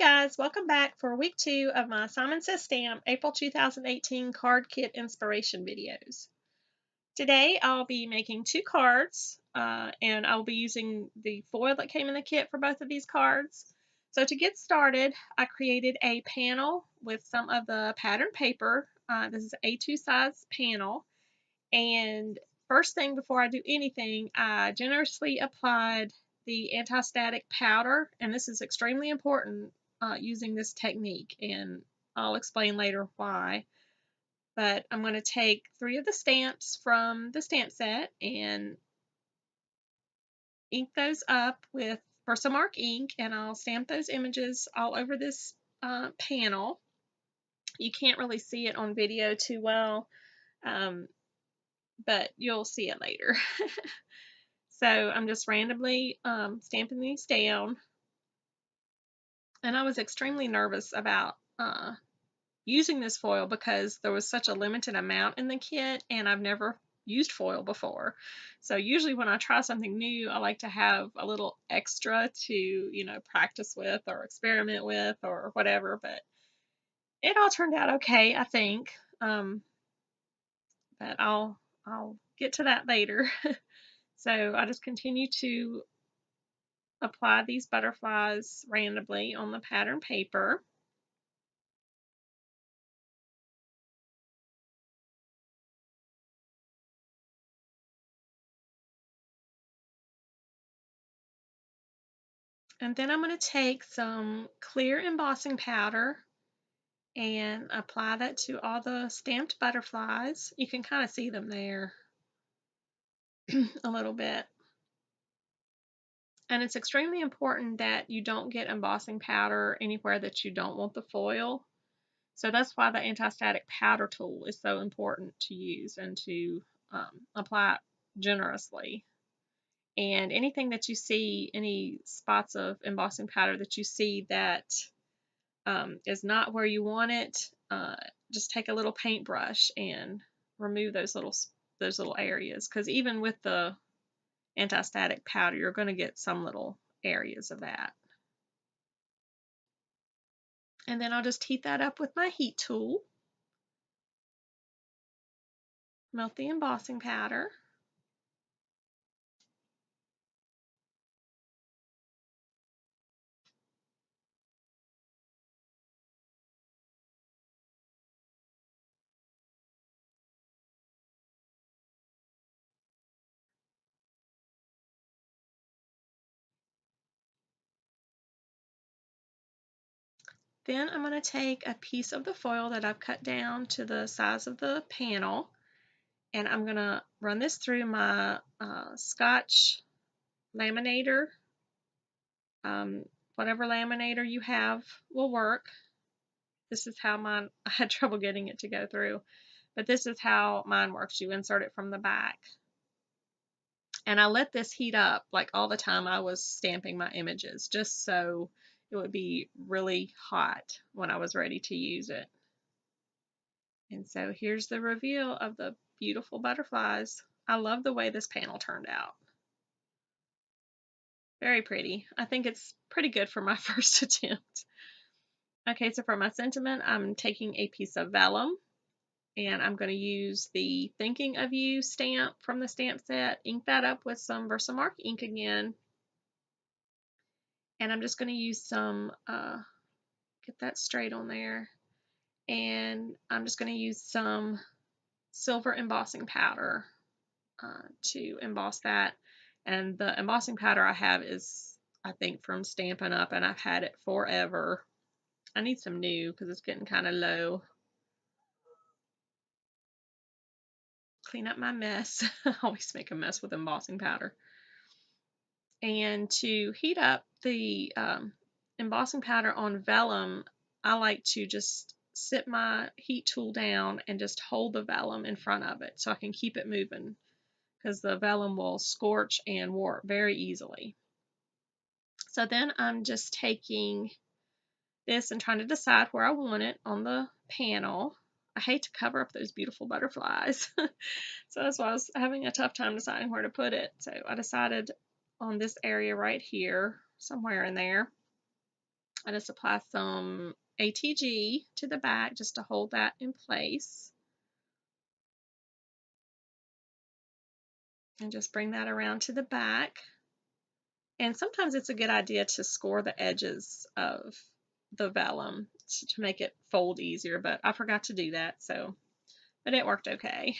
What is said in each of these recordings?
guys, welcome back for week 2 of my Simon Says Stamp April 2018 card kit inspiration videos. Today I'll be making 2 cards and I'll be using the foil that came in the kit for both of these cards. So to get started, I created a panel with some of the pattern paper. This is an A2 size panel, and first thing before I do anything, I generously applied the anti-static powder, and this is extremely important using this technique, and I'll explain later why. But I'm going to take 3 of the stamps from the stamp set and ink those up with Versamark ink, and I'll stamp those images all over this panel. You can't really see it on video too well, but you'll see it later. So I'm just randomly stamping these down. And I was extremely nervous about using this foil because there was such a limited amount in the kit and I've never used foil before. So usually when I try something new, I like to have a little extra to, practice with or experiment with or whatever. But it all turned out okay, I think. But I'll get to that later. So I just continue to apply these butterflies randomly on the pattern paper. And then I'm going to take some clear embossing powder and apply that to all the stamped butterflies. You can kind of see them there a little bit. And it's extremely important that you don't get embossing powder anywhere that you don't want the foil. So that's why the anti-static powder tool is so important to use and to apply it generously. And anything that you see, any spots of embossing powder that you see that is not where you want it, just take a little paintbrush and remove those little areas, because even with the anti-static powder, you're going to get some little areas of that. And then I'll just heat that up with my heat tool. Melt the embossing powder. Then I'm going to take a piece of the foil that I've cut down to the size of the panel, and I'm going to run this through my Scotch laminator. Whatever laminator you have will work. This is how mine, I had trouble getting it to go through, but this is how mine works. You insert it from the back. And I let this heat up like all the time I was stamping my images, just so it would be really hot when I was ready to use it. And so here's the reveal of the beautiful butterflies. I love the way this panel turned out. Very pretty. I think it's pretty good for my first attempt. Okay, so for my sentiment, I'm taking a piece of vellum, and I'm going to use the Thinking of You stamp from the stamp set, ink that up with some Versamark ink again, and I'm just going to use some, get that straight on there, and I'm just going to use some silver embossing powder to emboss that. And the embossing powder I have is, I think, from Stampin' Up, and I've had it forever. I need some new because it's getting kind of low. Clean up my mess. I always make a mess with embossing powder. And to heat up the embossing powder on vellum, I like to just sit my heat tool down and just hold the vellum in front of it so I can keep it moving, because the vellum will scorch and warp very easily. So then I'm just taking this and trying to decide where I want it on the panel. I hate to cover up those beautiful butterflies. So that's why I was having a tough time deciding where to put it. So I decided on this area right here, somewhere in there. I just apply some ATG to the back just to hold that in place. And just bring that around to the back. And sometimes it's a good idea to score the edges of the vellum to make it fold easier, but I forgot to do that, but it worked okay.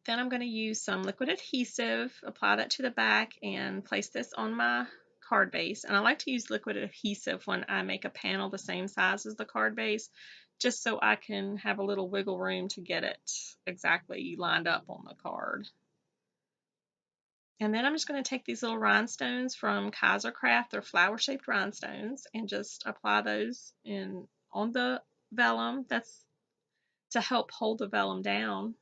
Then I'm going to use some liquid adhesive, apply that to the back, and place this on my card base. And I like to use liquid adhesive when I make a panel the same size as the card base, just so I can have a little wiggle room to get it exactly lined up on the card. And then I'm just going to take these little rhinestones from Kaiser Craft, they're flower-shaped rhinestones, and just apply those on the vellum. That's to help hold the vellum down,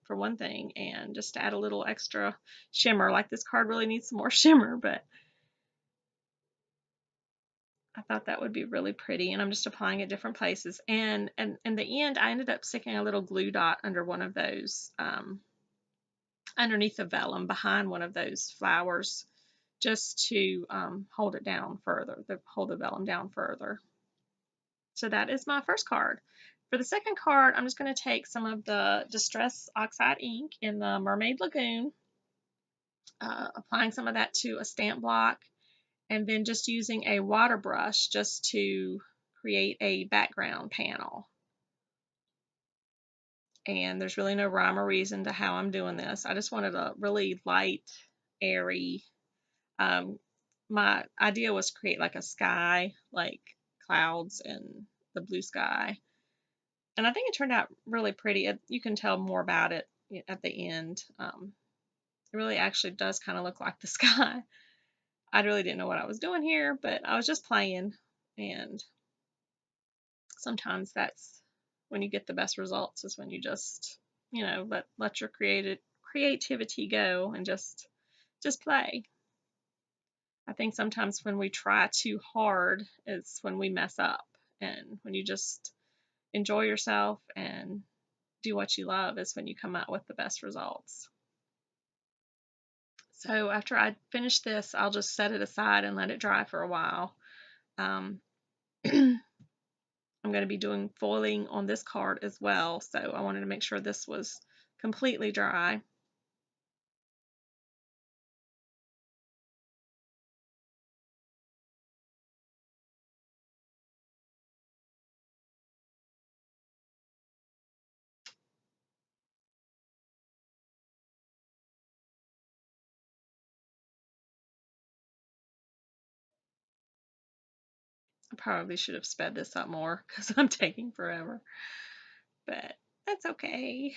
for one thing, and just to add a little extra shimmer. Like, this card really needs some more shimmer, but I thought that would be really pretty, and I'm just applying it different places. And in the end, I ended up sticking a little glue dot under one of those, underneath the vellum, behind one of those flowers, just to hold it down further, hold the vellum down further. So that is my first card. For the second card, I'm just going to take some of the Distress Oxide ink in the Mermaid Lagoon, applying some of that to a stamp block, and then just using a water brush just to create a background panel. And there's really no rhyme or reason to how I'm doing this. I just wanted a really light, airy, my idea was to create like a sky, like clouds and the blue sky. And I think it turned out really pretty. You can tell more about it at the end. It really actually does kind of look like the sky. I really didn't know what I was doing here, but I was just playing. And sometimes that's when you get the best results, is when you just, let your creativity go and just play. I think sometimes when we try too hard is when we mess up. And when you just enjoy yourself and do what you love is when you come out with the best results. So after I finish this, I'll just set it aside and let it dry for a while. I'm going to be doing foiling on this card as well, so I wanted to make sure this was completely dry. I probably should have sped this up more because I'm taking forever, but that's okay.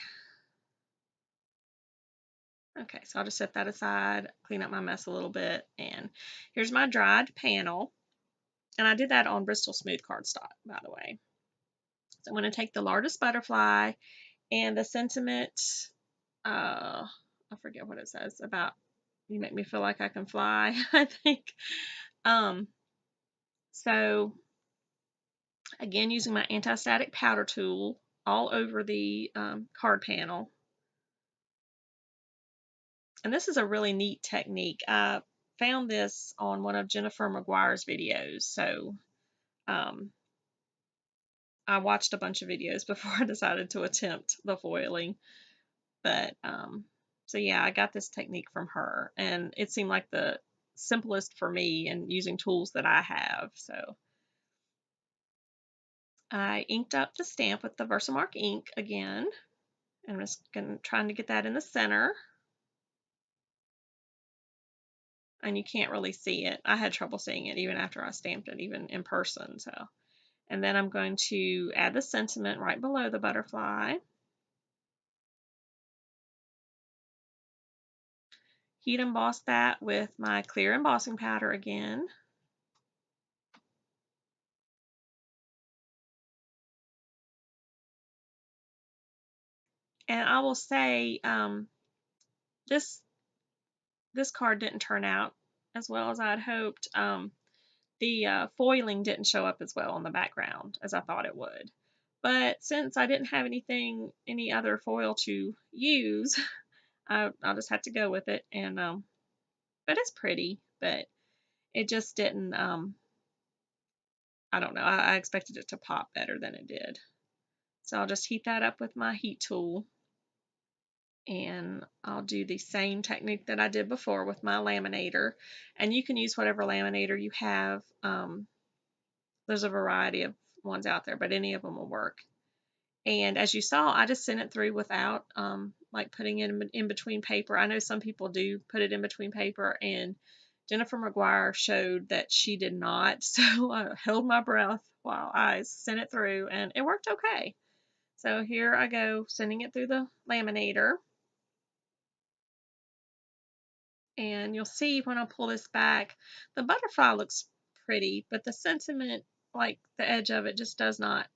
Okay, so I'll just set that aside, clean up my mess a little bit, and here's my dried panel. And I did that on Bristol Smooth cardstock, by the way. So I'm going to take the largest butterfly and the sentiment, I forget what it says, about you make me feel like I can fly, I think. So again, using my anti-static powder tool all over the card panel. And this is a really neat technique. I found this on one of Jennifer McGuire's videos. So I watched a bunch of videos before I decided to attempt the foiling. But so yeah, I got this technique from her, and it seemed like the simplest for me and using tools that I have. So I inked up the stamp with the Versamark ink again. I'm just trying to get that in the center. And you can't really see it. I had trouble seeing it even after I stamped it, even in person. So, and then I'm going to add the sentiment right below the butterfly. Heat emboss that with my clear embossing powder again. And I will say, this card didn't turn out as well as I'd hoped. The foiling didn't show up as well on the background as I thought it would. But since I didn't have any other foil to use, I'll just have to go with it. And but it's pretty. But It just didn't, I don't know, I expected it to pop better than it did. So I'll just heat that up with my heat tool, and I'll do the same technique that I did before with my laminator, and you can use whatever laminator you have. There's a variety of ones out there, but any of them will work. And as you saw, I just sent it through without like putting it in between paper. I know some people do put it in between paper, and Jennifer McGuire showed that she did not. So I held my breath while I sent it through, and it worked okay. So here I go, sending it through the laminator. And you'll see when I pull this back, the butterfly looks pretty, but the sentiment, like the edge of it, just doesn't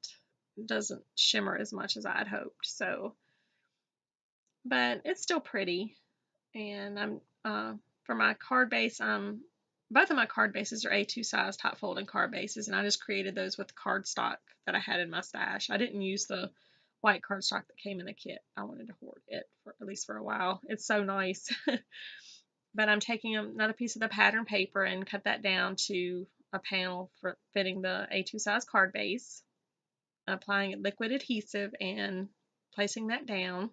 shimmer as much as I'd hoped. So, but it's still pretty. And I'm for my card base, both of my card bases are A2 size top folding card bases, and I just created those with the cardstock that I had in my stash. I didn't use the white cardstock that came in the kit. I wanted to hoard it for at least for a while. It's so nice. But I'm taking another piece of the pattern paper and cut that down to a panel for fitting the A2 size card base, applying liquid adhesive and placing that down.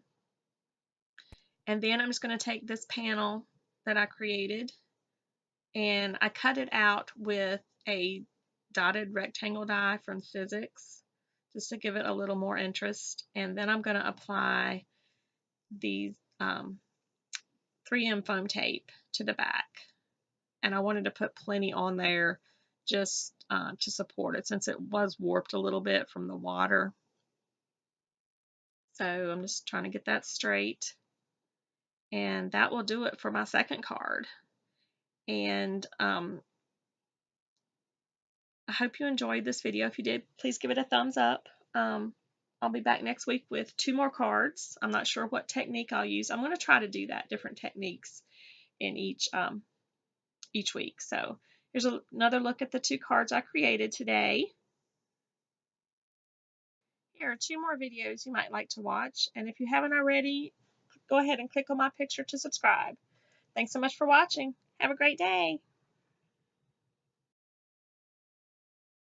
And then I'm just going to take this panel that I created, and I cut it out with a dotted rectangle die from Physics just to give it a little more interest. And then I'm going to apply these 3M foam tape to the back. And I wanted to put plenty on there just to support it, since it was warped a little bit from the water. So I'm just trying to get that straight. And that will do it for my second card. And I hope you enjoyed this video. If you did, please give it a thumbs up. I'll be back next week with 2 more cards. I'm not sure what technique I'll use. I'm going to try to do that, different techniques in each week. So here's another look at the 2 cards I created today. Here are 2 more videos you might like to watch, and if you haven't already, go ahead and click on my picture to subscribe. Thanks so much for watching. Have a great day.